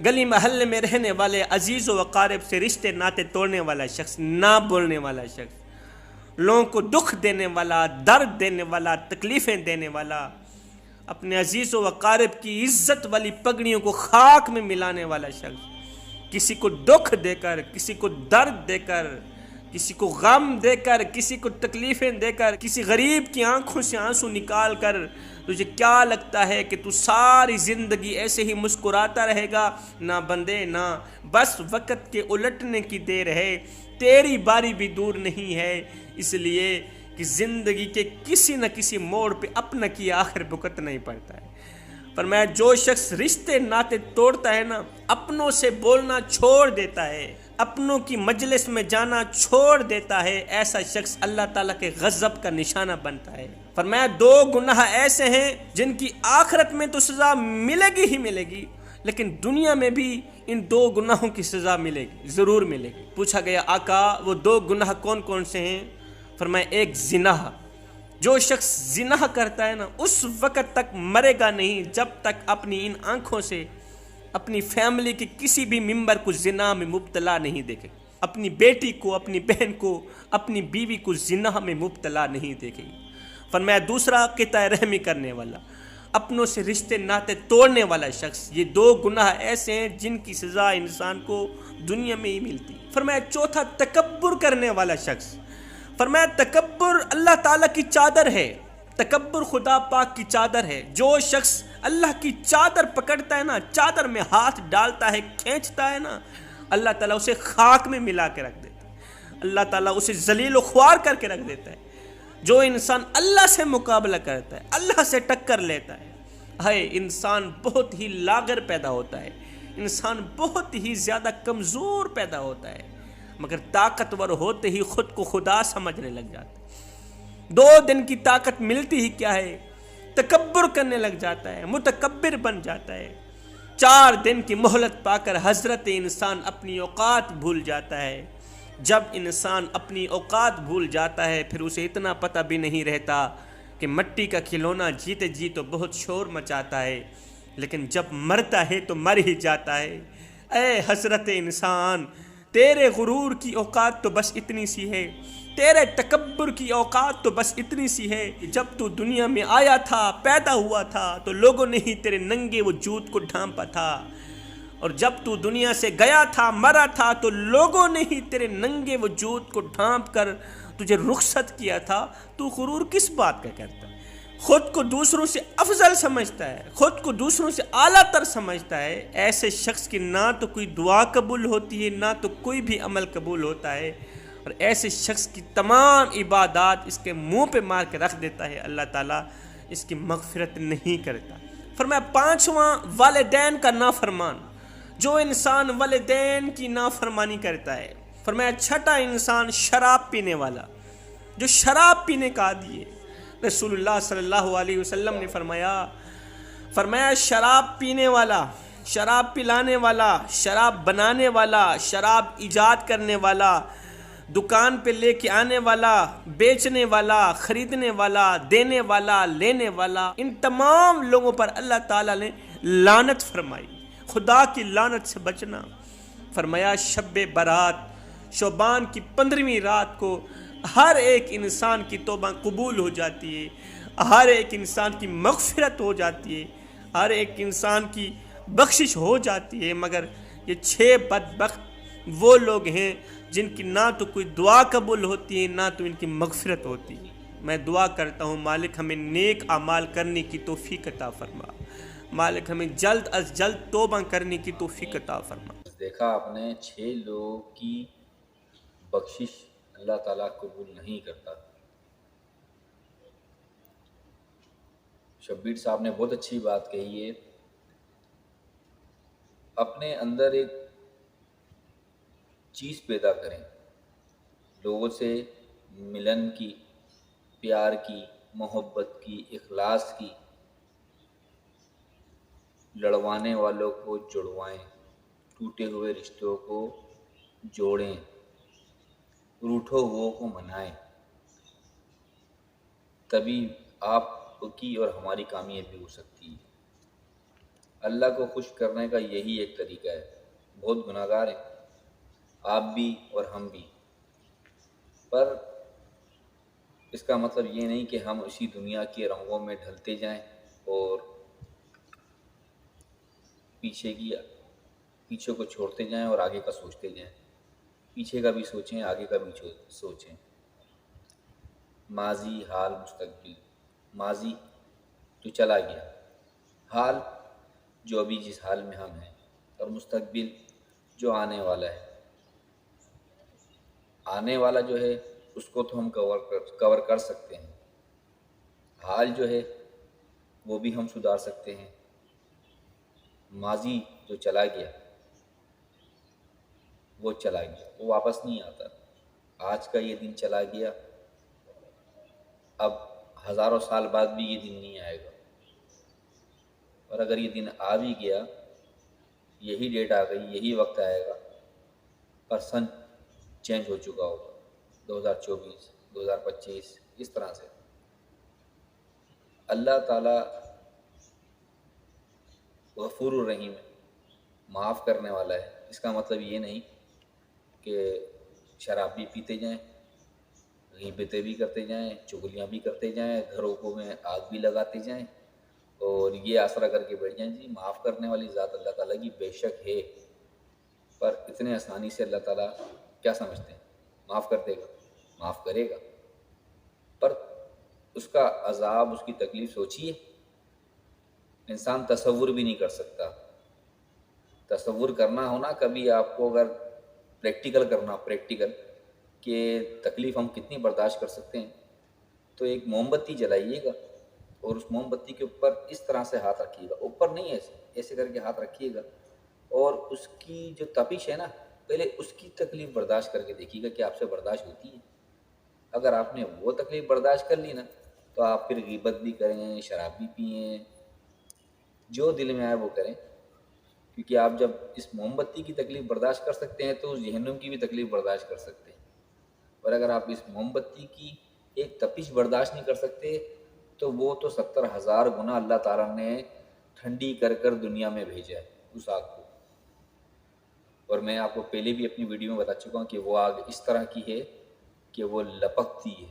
گلی محلے میں رہنے والے عزیز و اقارب سے رشتے ناطے توڑنے والا شخص، نہ بولنے والا شخص، لوگوں کو دکھ دینے والا، درد دینے والا، تکلیفیں دینے والا، اپنے عزیز و اقارب کی عزت والی پگڑیوں کو خاک میں ملانے والا شخص، کسی کو دکھ دے کر، کسی کو درد دے کر، کسی کو غم دے کر، کسی کو تکلیفیں دے کر، کسی غریب کی آنکھوں سے آنسو نکال کر تجھے کیا لگتا ہے کہ تو ساری زندگی ایسے ہی مسکراتا رہے گا؟ نہ بندے نہ، بس وقت کے الٹنے کی دیر ہے، تیری باری بھی دور نہیں ہے، اس لیے کہ زندگی کے کسی نہ کسی موڑ پہ اپنا کی آخر بھگتنا ہی پڑتا ہے۔ فرمایا جو شخص رشتے ناطے توڑتا ہے نا، اپنوں سے بولنا چھوڑ دیتا ہے، اپنوں کی مجلس میں جانا چھوڑ دیتا ہے، ایسا شخص اللہ تعالیٰ کے غضب کا نشانہ بنتا ہے۔ فرمایا دو گناہ ایسے ہیں جن کی آخرت میں تو سزا ملے گی ہی ملے گی، لیکن دنیا میں بھی ان دو گناہوں کی سزا ملے گی، ضرور ملے گی۔ پوچھا گیا آقا وہ دو گناہ کون کون سے ہیں؟ فرمایا ایک زنا، جو شخص زنا کرتا ہے نا اس وقت تک مرے گا نہیں جب تک اپنی ان آنکھوں سے اپنی فیملی کے کسی بھی ممبر کو زنا میں مبتلا نہیں دیکھے، اپنی بیٹی کو، اپنی بہن کو، اپنی بیوی کو زنا میں مبتلا نہیں دیکھے۔ فرمایا دوسرا قطع رحمی کرنے والا، اپنوں سے رشتے ناطے توڑنے والا شخص، یہ دو گناہ ایسے ہیں جن کی سزا انسان کو دنیا میں ہی ملتی۔ فرمایا چوتھا تکبر کرنے والا شخص، فرمایا تکبر اللہ تعالیٰ کی چادر ہے، تکبر خدا پاک کی چادر ہے، جو شخص اللہ کی چادر پکڑتا ہے نا، چادر میں ہاتھ ڈالتا ہے، کھینچتا ہے نا، اللہ تعالیٰ اسے خاک میں ملا کے رکھ دیتا ہے، اللہ تعالیٰ اسے ذلیل و خوار کر کے رکھ دیتا ہے۔ جو انسان اللہ سے مقابلہ کرتا ہے، اللہ سے ٹکر لیتا ہے، انسان بہت ہی لاغر پیدا ہوتا ہے، انسان بہت ہی زیادہ کمزور پیدا ہوتا ہے، مگر طاقتور ہوتے ہی خود کو خدا سمجھنے لگ جاتا ہے۔ 2 دن کی طاقت ملتی ہی کیا ہے؟ تکبر کرنے لگ جاتا ہے، متکبر بن جاتا ہے۔ 4 دن کی مہلت پا کر حضرت انسان اپنی اوقات بھول جاتا ہے۔ جب انسان اپنی اوقات بھول جاتا ہے پھر اسے اتنا پتہ بھی نہیں رہتا کہ مٹی کا کھلونا جیتے جی تو بہت شور مچاتا ہے، لیکن جب مرتا ہے تو مر ہی جاتا ہے۔ اے حضرت انسان، تیرے غرور کی اوقات تو بس اتنی سی ہے، تیرے تکبر کی اوقات تو بس اتنی سی ہے کہ جب تو دنیا میں آیا تھا، پیدا ہوا تھا تو لوگوں نے ہی تیرے ننگے وجود کو ڈھانپا تھا، اور جب تو دنیا سے گیا تھا، مرا تھا تو لوگوں نے ہی تیرے ننگے وجود کو ڈھانپ کر تجھے رخصت کیا تھا۔ تو غرور کس بات کا کرتا ہے؟ خود کو دوسروں سے افضل سمجھتا ہے، خود کو دوسروں سے اعلیٰ تر سمجھتا ہے۔ ایسے شخص کی نہ تو کوئی دعا قبول ہوتی ہے، نہ تو کوئی بھی عمل قبول ہوتا ہے، اور ایسے شخص کی تمام عبادات اس کے منہ پہ مار کے رکھ دیتا ہے، اللہ تعالیٰ اس کی مغفرت نہیں کرتا۔ فرمایا 5واں والدین کا نافرمان، جو انسان والدین کی نافرمانی کرتا ہے۔ فرمایا 6واں انسان شراب پینے والا، جو شراب پینے کا عادی ہے۔ رسول اللہ صلی اللہ علیہ وسلم نے فرمایا شراب پینے والا، شراب پلانے والا، شراب بنانے والا، شراب ایجاد کرنے والا، دکان پہ لے کے آنے والا، بیچنے والا، خریدنے والا، دینے والا، لینے والا، ان تمام لوگوں پر اللہ تعالیٰ نے لعنت فرمائی، خدا کی لعنت سے بچنا۔ فرمایا شب برات، شعبان کی 15ویں رات کو ہر ایک انسان کی توبہ قبول ہو جاتی ہے، ہر ایک انسان کی مغفرت ہو جاتی ہے، ہر ایک انسان کی بخشش ہو جاتی ہے، مگر یہ 6 بدبخت وہ لوگ ہیں جن کی نہ تو کوئی دعا قبول ہوتی ہے، نہ تو ان کی مغفرت ہوتی ہے۔ میں دعا کرتا ہوں مالک ہمیں نیک اعمال کرنے کی توفیق عطا فرما، مالک ہمیں جلد از جلد توبہ کرنے کی توفیق عطا فرما۔ دیکھا آپ نے 6 لوگوں کی بخشش اللہ تعالیٰ قبول نہیں کرتا۔ شبیر صاحب نے بہت اچھی بات کہی ہے، اپنے اندر ایک چیز پیدا کریں، لوگوں سے ملن کی، پیار کی، محبت کی، اخلاص کی، لڑوانے والوں کو جڑوائیں، ٹوٹے ہوئے رشتوں کو جوڑیں، روٹھو ہوئوں کو منائیں، تبھی آپ کی اور ہماری کامیابی ہو سکتی ہے۔ اللہ کو خوش کرنے کا یہی ایک طریقہ ہے۔ بہت گناہ گار ہیں آپ بھی اور ہم بھی، پر اس کا مطلب یہ نہیں کہ ہم اسی دنیا کے رنگوں میں ڈھلتے جائیں اور پیچھے کو چھوڑتے جائیں اور آگے کا سوچتے جائیں۔ پیچھے کا بھی سوچیں، آگے کا بھی سوچیں۔ ماضی، حال، مستقبل۔ ماضی جو چلا گیا، حال جو ابھی جس حال میں ہم ہیں، اور مستقبل جو آنے والا ہے۔ آنے والا جو ہے اس کو تو ہم کور کر سکتے ہیں، حال جو ہے وہ بھی ہم سدھار سکتے ہیں۔ ماضی جو چلا گیا وہ چلا گیا، وہ واپس نہیں آتا۔ آج کا یہ دن چلا گیا، اب ہزاروں سال بعد بھی یہ دن نہیں آئے گا، اور اگر یہ دن آ بھی گیا، یہی ڈیٹ آ گئی، یہی وقت آئے گا، پر سن چینج ہو چکا ہوگا، 2024، 2025، اس طرح سے۔ اللہ تعالیٰ غفور الرحیم ہے، معاف کرنے والا ہے۔ اس کا مطلب یہ نہیں کہ شراب بھی پیتے جائیں، غیبتیں بھی کرتے جائیں، چغلیاں بھی کرتے جائیں، گھروں کو میں آگ بھی لگاتے جائیں اور یہ آسرا کر کے بیٹھ جائیں جی معاف کرنے والی ذات اللہ تعالیٰ کی بے شک ہے، پر اتنے آسانی سے اللہ تعالیٰ کیا سمجھتے ہیں معاف کر دے گا؟ معاف کرے گا، پر اس کا عذاب، اس کی تکلیف سوچیے، انسان تصور بھی نہیں کر سکتا۔ تصور کرنا ہونا کبھی آپ کو، اگر پریکٹیکل کرنا، پریکٹیکل کہ تکلیف ہم کتنی برداشت کر سکتے ہیں، تو ایک موم بتی جلائیے گا اور اس موم بتی کے اوپر اس طرح سے ہاتھ رکھیے گا، اوپر نہیں ایسے کر کے ہاتھ رکھیے گا، اور اس کی جو تپش ہے نا، پہلے اس کی تکلیف برداشت کر کے دیکھیے گا کہ آپ سے برداشت ہوتی ہے۔ اگر آپ نے وہ تکلیف برداشت کر لی نا، تو آپ پھر غیبت بھی کریں، شراب بھی پئیں، جو دل میں آئے وہ کریں، کیونکہ آپ جب اس موم بتی کی تکلیف برداشت کر سکتے ہیں تو اس جہنم کی بھی تکلیف برداشت کر سکتے ہیں، اور اگر آپ اس موم بتی کی ایک تپش برداشت نہیں کر سکتے تو وہ تو 70,000 گنا اللہ تعالیٰ نے ٹھنڈی کر کر دنیا میں بھیجا ہے اس آگ کو۔ اور میں آپ کو پہلے بھی اپنی ویڈیو میں بتا چکا ہوں کہ وہ آگ اس طرح کی ہے کہ وہ لپکتی ہے،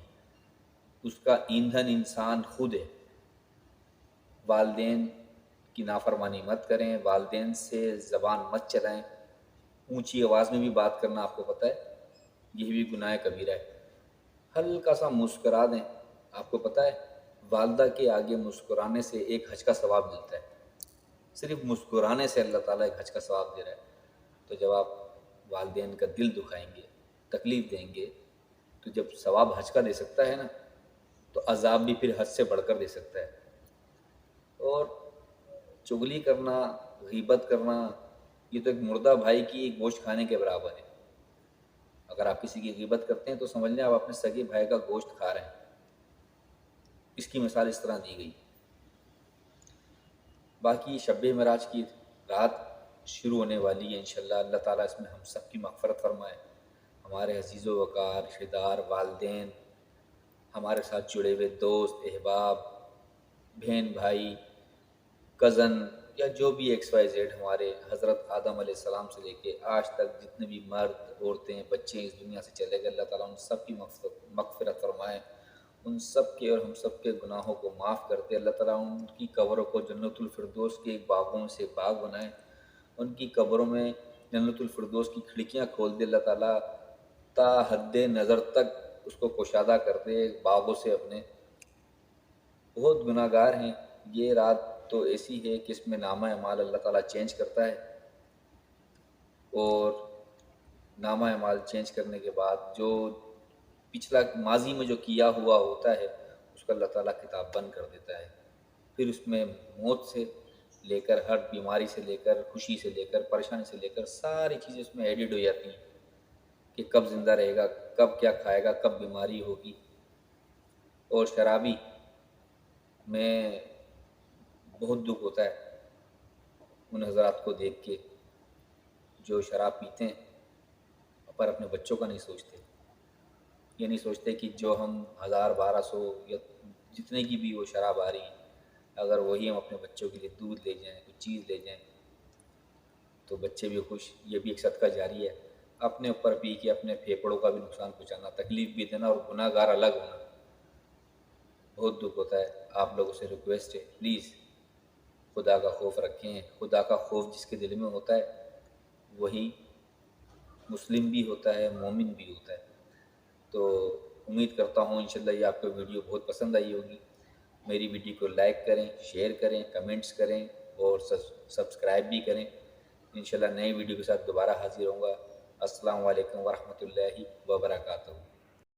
اس کا ایندھن انسان خود ہے۔ والدین کی نافرمانی مت کریں، والدین سے زبان مت چلائیں، اونچی آواز میں بھی بات کرنا آپ کو پتہ ہے یہ بھی گناہ کبیرہ ہے۔ ہلکا سا مسکرا دیں، آپ کو پتہ ہے والدہ کے آگے مسکرانے سے ایک حج کا ثواب ملتا ہے، صرف مسکرانے سے اللہ تعالیٰ ایک حج کا ثواب دے رہا ہے۔ تو جب آپ والدین کا دل دکھائیں گے، تکلیف دیں گے، تو جب ثواب حج کا دے سکتا ہے نا، تو عذاب بھی پھر حج سے بڑھ کر دے سکتا ہے۔ اور چغلی کرنا، غیبت کرنا، یہ تو ایک مردہ بھائی کی گوشت کھانے کے برابر ہے۔ اگر آپ کسی کی غیبت کرتے ہیں تو سمجھ لیں آپ اپنے سگے بھائی کا گوشت کھا رہے ہیں۔ اس کی مثال اس طرح دی گئی۔ باقی شب معراج کی رات شروع ہونے والی ہے انشاءاللہ، اللہ تعالیٰ اس میں ہم سب کی مغفرت فرمائے، ہمارے عزیز و وقار رشتہ دار، والدین، ہمارے ساتھ جڑے ہوئے دوست، احباب، بہن بھائی، کزن، یا جو بھی ایکس وائی زیڈ ہمارے حضرت آدم علیہ السلام سے لے کے آج تک جتنے بھی مرد، عورتیں، بچے اس دنیا سے چلے گئے، اللہ تعالیٰ ان سب کی مغفرت فرمائے، ان سب کے اور ہم سب کے گناہوں کو معاف کر دے۔ اللہ تعالیٰ ان کی قبروں کو جنت الفردوس کے باغوں سے باغ بنائے، ان کی قبروں میں جنت الفردوس کی کھڑکیاں کھول دے اللہ تعالیٰ، تا حد نظر تک اس کو کشادہ کر دے باغوں سے اپنے۔ بہت گناہ گار ہیں، یہ رات تو ایسی ہے کہ اس میں نامہ اعمال اللہ تعالیٰ چینج کرتا ہے، اور نامہ اعمال چینج کرنے کے بعد جو پچھلا ماضی میں جو کیا ہوا ہوتا ہے اس کو اللہ تعالیٰ کتاب بند کر دیتا ہے۔ پھر اس میں موت سے لے کر، ہر بیماری سے لے کر، خوشی سے لے کر، پریشانی سے لے کر ساری چیزیں اس میں ایڈٹ ہو جاتی ہیں کہ کب زندہ رہے گا، کب کیا کھائے گا، کب بیماری ہوگی۔ اور شرابی میں بہت دکھ ہوتا ہے ان حضرات کو دیکھ کے جو شراب پیتے ہیں پر اپنے بچوں کا نہیں سوچتے، یہ نہیں سوچتے کہ جو ہم 1000، 1200 یا جتنے کی بھی وہ شراب آ رہی ہیں، اگر وہی ہم اپنے بچوں کے لیے دودھ لے جائیں، کوئی چیز لے جائیں، تو بچے بھی خوش، یہ بھی ایک صدقہ جاری ہے۔ اپنے اوپر پی کے اپنے پھیپھڑوں کا بھی نقصان پہنچانا، تکلیف بھی دینا اور گناہ گار الگ ہونا، بہت دکھ ہوتا ہے۔ آپ لوگوں سے ریکویسٹ ہے، پلیز خدا کا خوف رکھیں۔ خدا کا خوف جس کے دل میں ہوتا ہے وہی مسلم بھی ہوتا ہے، مومن بھی ہوتا ہے۔ تو امید کرتا ہوں انشاءاللہ یہ آپ کو ویڈیو بہت پسند آئی ہوگی۔ میری ویڈیو کو لائک کریں، شیئر کریں، کمنٹس کریں اور سبسکرائب بھی کریں۔ انشاءاللہ نئی ویڈیو کے ساتھ دوبارہ حاضر ہوں گا۔ السلام علیکم ورحمۃ اللہ وبرکاتہ۔